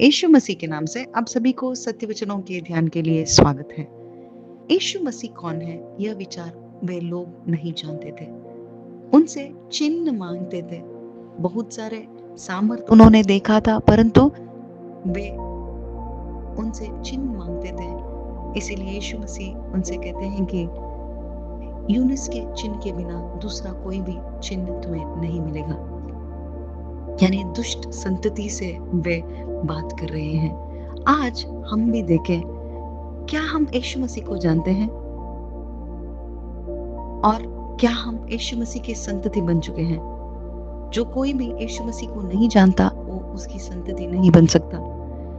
यीशु मसीह के नाम से आप सभी को सत्य वचनों के ध्यान के लिए स्वागत है। यीशु मसीह कौन है, यह विचार वे लोग नहीं जानते थे। उनसे चिन्ह मांगते थे। बहुत सारे सामर्थ उन्होंने देखा था, परंतु वे उनसे चिन्ह मांगते थे। इसीलिए यीशु मसीह उनसे कहते हैं कि यूनुस के चिन्ह के बिना दूसरा कोई भी चिन्ह तुम्हें नहीं मिलेगा। यानी दुष्ट संतति से वे बात कर रहे हैं। आज हम भी देखें, क्या हम यीशु मसीह को जानते हैं? और क्या हम यीशु मसीह के संतति बन चुके हैं? जो कोई भी यीशु मसीह को नहीं जानता, वो उसकी संतति नहीं बन सकता।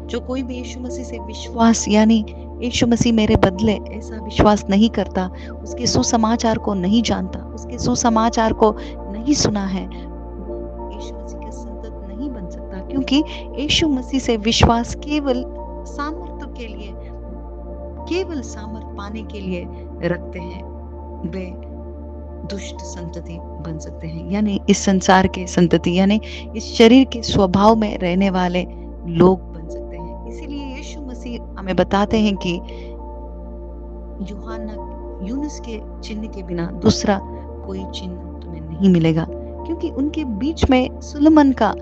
जो कोई भी यीशु मसीह से विश्वास यानी यीशु मसीह मेरे बदले ऐसा विश्वास नहीं करता, उसके सुसमाचार को नहीं जानता, उसके सुसमाचार को नहीं सुना है, वो यीशु मसीह का संतत नहीं बन सकता। क्योंकि यीशु मसीह से विश्वास केवल सामर्थ्य के लिए, केवल सामर्थ पाने के लिए रखते हैं, वे दुष्ट संतति बन सकते हैं। यानी इस संसार के संतति, यानी इस शरीर के स्वभाव में रहने वाले लोग बन सकते हैं। इसीलिए यीशु मसीह हमें बताते हैं कि यूनुस के चिन्ह के बिना दूसरा कोई चिन्ह तुम्हें नहीं मिलेगा, क्योंकि उनके बीच में सुलेमान का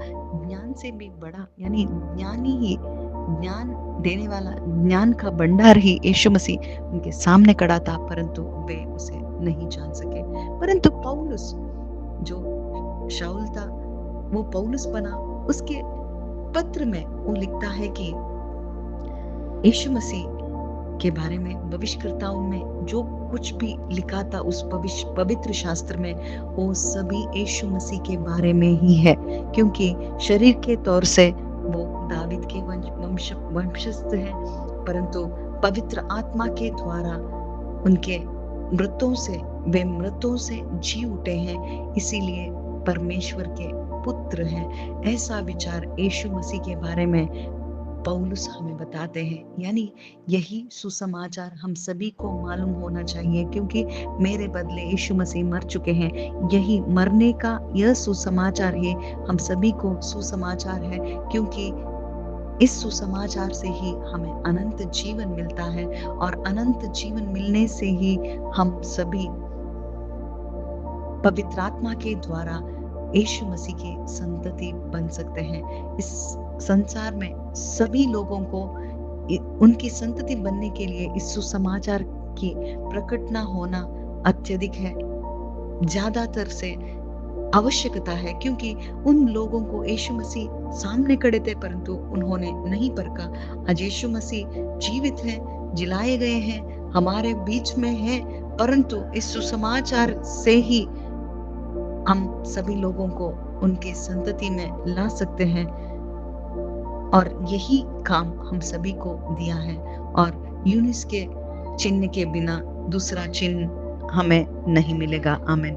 ज्ञान से भी बड़ा, यानी ज्ञानी ही, ज्ञान देने वाला, ज्ञान का भंडार ही यीशु मसीह उनके सामने खड़ा था, परंतु वे उसे नहीं जान सके। परंतु पौलुस, जो शाऊल था, वो पौलुस बना। उसके पत्र में वो लिखता है कि यीशु मसीह के बारे में भविष्यकर्ताओं में जो कुछ भी लिखा था उस पवित्र शास्त्र में, वो सभी यीशु मसीह के बारे में ही है। क्योंकि शरीर के तौर से वो दावीद के वंशस्थ है, परंतु पवित्र आत्मा के द्वारा उनके वे मृतों से जी उठे हैं, इसीलिए परमेश्वर के पुत्र हैं। ऐसा विचार यीशु मसीह के बारे में पौलुस हमें बताते हैं। यानी यही सुसमाचार हम सभी को मालूम होना चाहिए, क्योंकि मेरे बदले यीशु मसीह मर चुके हैं। यही मरने का यह सुसमाचार ही हम सभी को सुसमाचार है, क्योंकि इस सुसमाचार से ही हमें अनंत जीवन मिलता है, और अनंत जीवन मिलने से ही हम सभी पवित्र आत्मा के द्वारा यीशु मसीह की संतति बन सकते हैं। इस संसार में सभी लोगों को उनकी संतति बनने के लिए इस सुसमाचार की प्रकट न होना अत्यधिक है, ज्यादातर से आवश्यकता है। क्योंकि उन लोगों को यीशु मसीह सामने खड़े थे, परंतु उन्होंने नहीं परखा। आज यीशु मसीह जीवित हैं, जिलाए गए हैं, हमारे बीच में हैं, परंतु इस सुसमाचार से ही हम सभी लोगों को उनकी संतति में ला सकते हैं, और यही काम हम सभी को दिया है। और यूनुस के चिन्ह के बिना दूसरा चिन्ह हमें नहीं मिलेगा। आमीन।